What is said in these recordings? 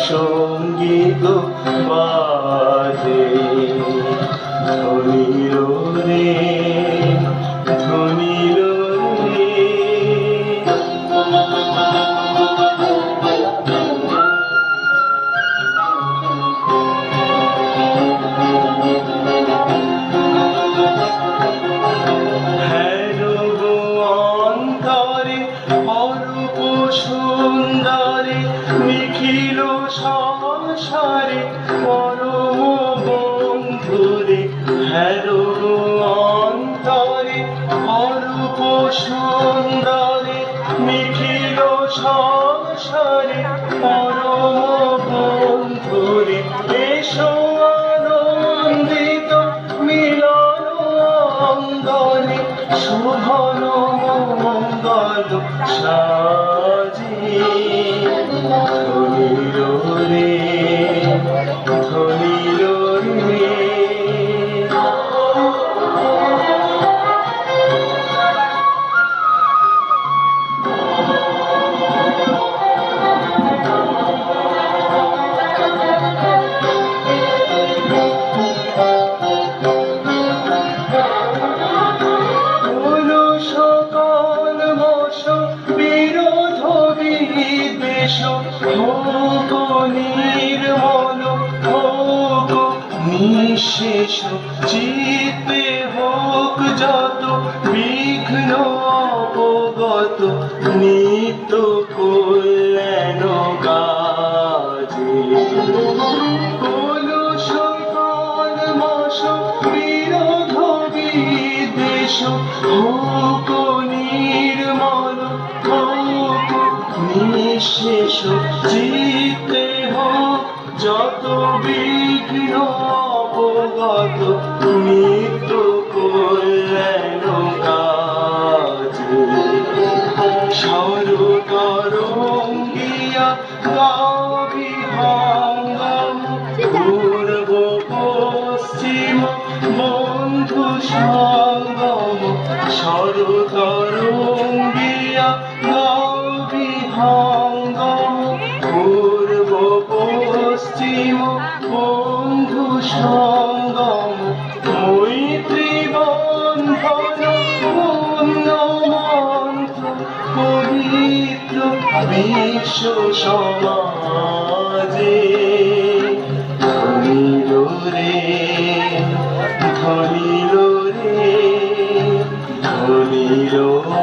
সঙ্গীত বাজে ধনির রে ধনির রে। সুন্দরে নিখিল সংসারে পরম বন্ধুরে হেরো অন্তরে অরূপ সুন্দরে নিখিল সংসারে পরম বন্ধুরে এসো আনন্দিত মিলন অঙ্গনে শুভন মঙ্গল ধনির রে ধনির রে। হোক নির্মল হোক নিঃশেষ চিত্তে হোক যত বিঘ্ন অবগত নিত্য কল্যাণ কাজে কলুষ কলমষ বিরোধ বিদ্বেষ হোক নির্মল হোক নিঃশেষ চিত্তে হোক যত বিঘ্ন অবগত নিত্য কল্যাণ কাজে সরতরঙ্গিয়া গাও বিহঙ্গম পূর্ব পশ্চিম বন্ধু সঙ্গম সরতরঙ্গিয়া গাও বিহঙ্গম পূর্ব পশ্চিম বন্ধু সঙ্গম মৈত্রী বন্ধন পুণ্য মন্ত্র পবিত্র বিশ্ব সমাজে ধনির রে ধনির রে ধনির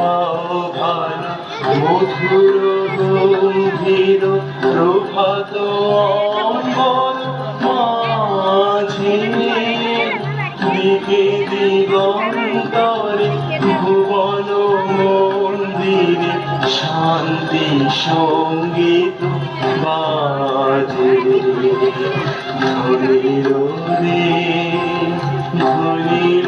আহ্বান মধুর গম্ভীর প্রভাত অম্বর মাঝে দিকে দিগন্তরে ভুবন মন্দিরে শান্তি সঙ্গীত বাজে ধনির রে ধনির